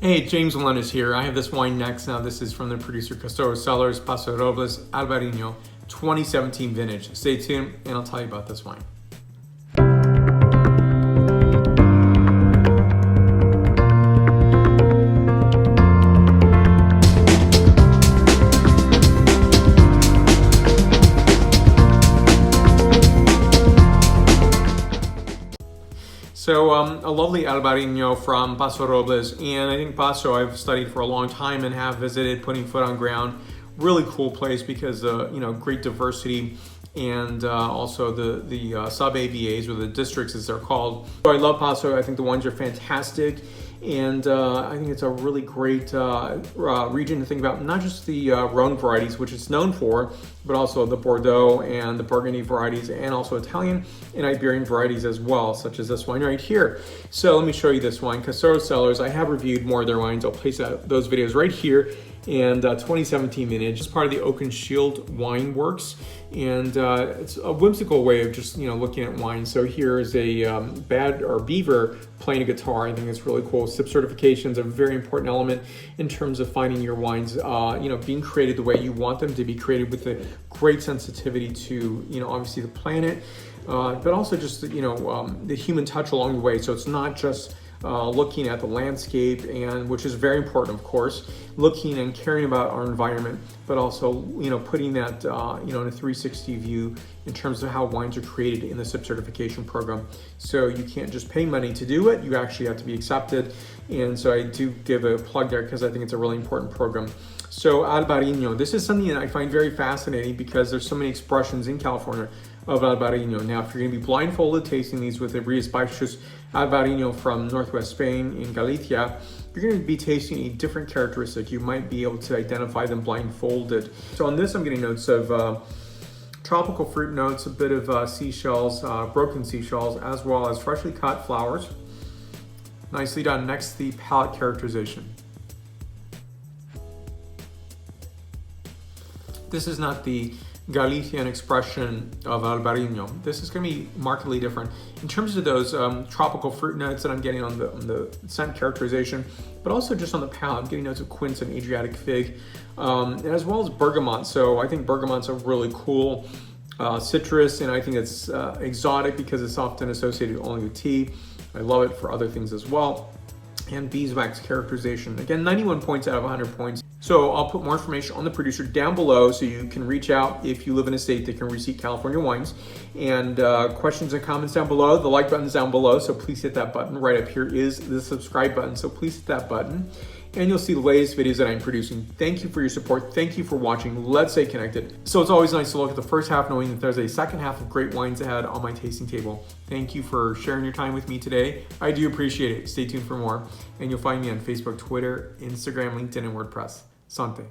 Hey, James Melendez here. I have this wine next. Now, this is from the producer Castoro Cellars, Paso Robles Albariño, 2017 vintage. Stay tuned, and I'll tell you about this wine. So a lovely Albariño from Paso Robles, and I think Paso I've studied for a long time and have visited, putting foot on ground. Really cool place because great diversity, and also the sub AVAs, or the districts as they're called. So I love Paso. I think the wines are fantastic, and I think it's a really great region to think about. Not just the Rhone varieties, which it's known for, but also the Bordeaux and the Burgundy varieties, and also Italian and Iberian varieties as well, such as this wine right here. So let me show you this wine, Castoro Cellars. I have reviewed more of their wines. I'll place those videos right here. And 2017 vintage. It's part of the Oak and Shield Wine Works, and it's a whimsical way of just looking at wine. So here is a beaver playing a guitar. I think it's really cool. SIP certification is a very important element in terms of finding your wines, being created the way you want them to be created, with a great sensitivity to obviously the planet, but also just the human touch along the way. So it's not just looking at the landscape, and which is very important, of course, looking and caring about our environment, but also putting that in a 360 view in terms of how wines are created in the SIP certification program. So you can't just pay money to do it; you actually have to be accepted. And so I do give a plug there because I think it's a really important program. So Albariño, this is something that I find very fascinating because there's so many expressions in California of Albariño. Now, if you're going to be blindfolded tasting these with a Rías Baixas Albariño from Northwest Spain in Galicia, you're going to be tasting a different characteristic. You might be able to identify them blindfolded. So on this, I'm getting notes of tropical fruit notes, a bit of seashells, broken seashells, as well as freshly cut flowers. Nicely done. Next, the palate characterization. This is not the Galician expression of Albariño. This is going to be markedly different in terms of those tropical fruit notes that I'm getting on the scent characterization, but also just on the palate. I'm getting notes of quince and Adriatic fig, as well as bergamot. So I think bergamot's a really cool citrus, and I think it's exotic because it's often associated only with tea. I love it for other things as well. And beeswax characterization. Again, 91 points out of 100 points. So I'll put more information on the producer down below, so you can reach out if you live in a state that can receive California wines. And questions and comments down below. The like button's down below, so please hit that button. Right up here is the subscribe button, so please hit that button. And you'll see the latest videos that I'm producing. Thank you for your support. Thank you for watching. Let's stay connected. So it's always nice to look at the first half, knowing that there's a second half of great wines ahead on my tasting table. Thank you for sharing your time with me today. I do appreciate it. Stay tuned for more. And you'll find me on Facebook, Twitter, Instagram, LinkedIn, and WordPress. Santé.